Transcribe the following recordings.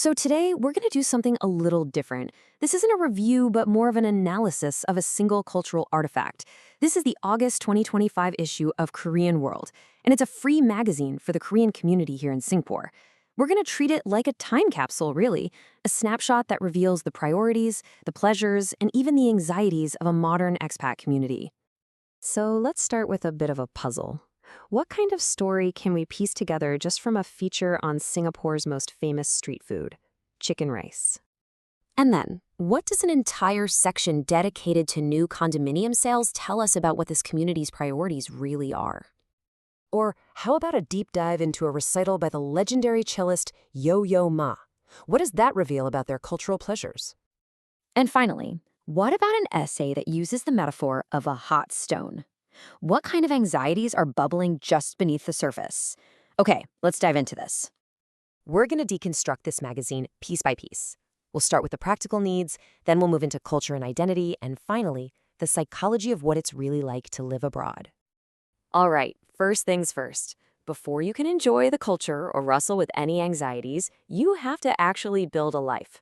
So today, we're going to do something a little different. This isn't a review, but more of an analysis of a single cultural artifact. This is the August 2025 issue of Korean World, and it's a free magazine for the Korean community here in Singapore. We're going to treat it like a time capsule, really, a snapshot that reveals the priorities, the pleasures, and even the anxieties of a modern expat community. So let's start with a bit of a puzzle. What kind of story can we piece together just from a feature on Singapore's most famous street food, chicken rice? And then, what does an entire section dedicated to new condominium sales tell us about what this community's priorities really are? Or how about a deep dive into a recital by the legendary cellist Yo-Yo Ma? What does that reveal about their cultural pleasures? And finally, what about an essay that uses the metaphor of a hot stone? What kind of anxieties are bubbling just beneath the surface? Okay, let's dive into this. We're going to deconstruct this magazine piece by piece. We'll start with the practical needs, then we'll move into culture and identity, and finally, the psychology of what it's really like to live abroad. All right, first things first. Before you can enjoy the culture or wrestle with any anxieties, you have to actually build a life.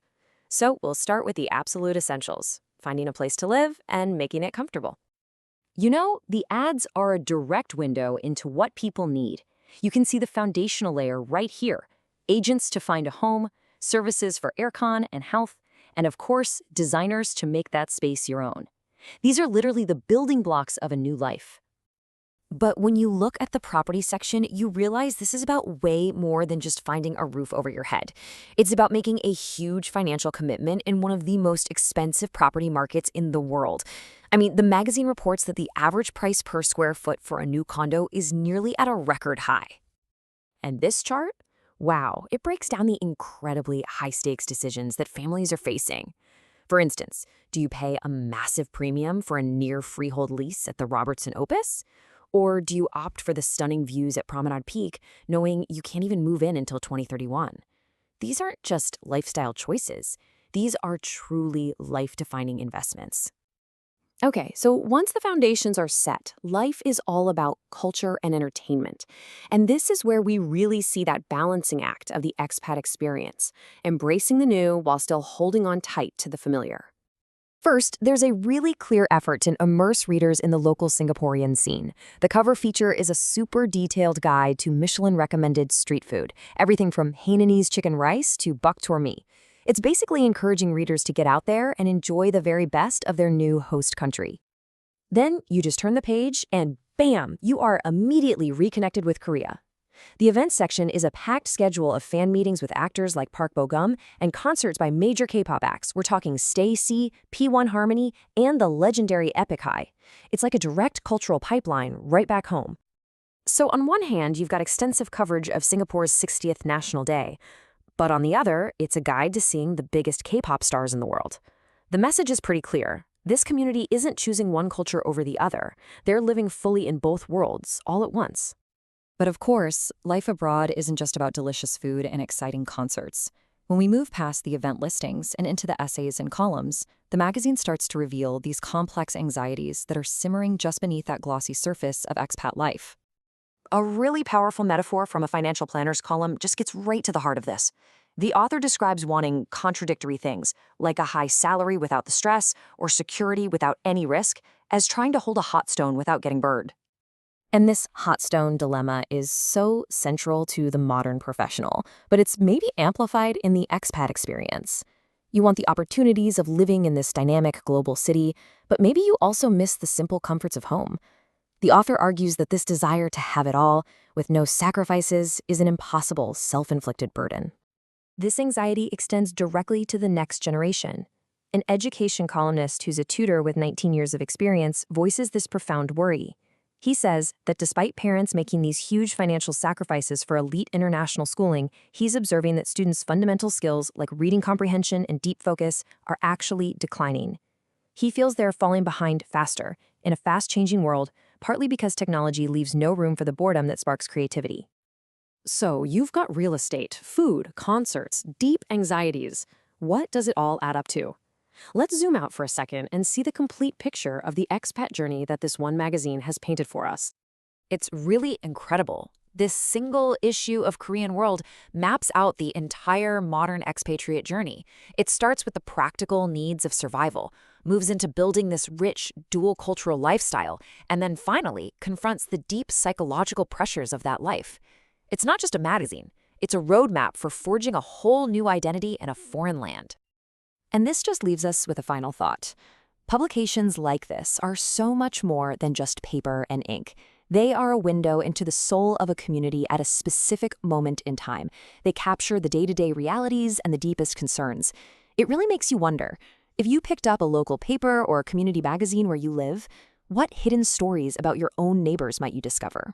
So we'll start with the absolute essentials, finding a place to live and making it comfortable. You know, the ads are a direct window into what people need. You can see the foundational layer right here. Agents to find a home, services for aircon and health, and of course, designers to make that space your own. These are literally the building blocks of a new life. But when you look at the property section, you realize this is about way more than just finding a roof over your head. It's about making a huge financial commitment in one of the most expensive property markets in the world. I mean, the magazine reports that the average price per square foot for a new condo is nearly at a record high. And this chart? Wow, it breaks down the incredibly high-stakes decisions that families are facing. For instance, do you pay a massive premium for a near-freehold lease at the Robertson Opus? Or do you opt for the stunning views at Promenade Peak, knowing you can't even move in until 2031? These aren't just lifestyle choices. These are truly life-defining investments. Okay, so once the foundations are set, life is all about culture and entertainment. And this is where we really see that balancing act of the expat experience, embracing the new while still holding on tight to the familiar. First, there's a really clear effort to immerse readers in the local Singaporean scene. The cover feature is a super detailed guide to Michelin-recommended street food, everything from Hainanese chicken rice to bak chor mee. It's basically encouraging readers to get out there and enjoy the very best of their new host country. Then you just turn the page and bam, you are immediately reconnected with Korea. The events section is a packed schedule of fan meetings with actors like Park Bo-gum and concerts by major K-pop acts. We're talking Stacey, P1 Harmony, and the legendary Epic High. It's like a direct cultural pipeline right back home. So on one hand, you've got extensive coverage of Singapore's 60th National Day. But on the other, it's a guide to seeing the biggest K-pop stars in the world. The message is pretty clear. This community isn't choosing one culture over the other. They're living fully in both worlds, all at once. But of course, life abroad isn't just about delicious food and exciting concerts. When we move past the event listings and into the essays and columns, the magazine starts to reveal these complex anxieties that are simmering just beneath that glossy surface of expat life. A really powerful metaphor from a financial planner's column just gets right to the heart of this. The author describes wanting contradictory things, like a high salary without the stress or security without any risk, as trying to hold a hot stone without getting burned. And this hot stone dilemma is so central to the modern professional, but it's maybe amplified in the expat experience. You want the opportunities of living in this dynamic global city, but maybe you also miss the simple comforts of home. The author argues that this desire to have it all, with no sacrifices, is an impossible self-inflicted burden. This anxiety extends directly to the next generation. An education columnist who's a tutor with 19 years of experience voices this profound worry. He says that despite parents making these huge financial sacrifices for elite international schooling, he's observing that students' fundamental skills like reading comprehension and deep focus are actually declining. He feels they're falling behind faster in a fast-changing world, partly because technology leaves no room for the boredom that sparks creativity. So you've got real estate, food, concerts, deep anxieties. What does it all add up to? Let's zoom out for a second and see the complete picture of the expat journey that this one magazine has painted for us. It's really incredible. This single issue of Korean World maps out the entire modern expatriate journey. It starts with the practical needs of survival, moves into building this rich, dual cultural lifestyle, and then finally confronts the deep psychological pressures of that life. It's not just a magazine, it's a roadmap for forging a whole new identity in a foreign land. And this just leaves us with a final thought. Publications like this are so much more than just paper and ink. They are a window into the soul of a community at a specific moment in time. They capture the day-to-day realities and the deepest concerns. It really makes you wonder, if you picked up a local paper or a community magazine where you live, what hidden stories about your own neighbors might you discover?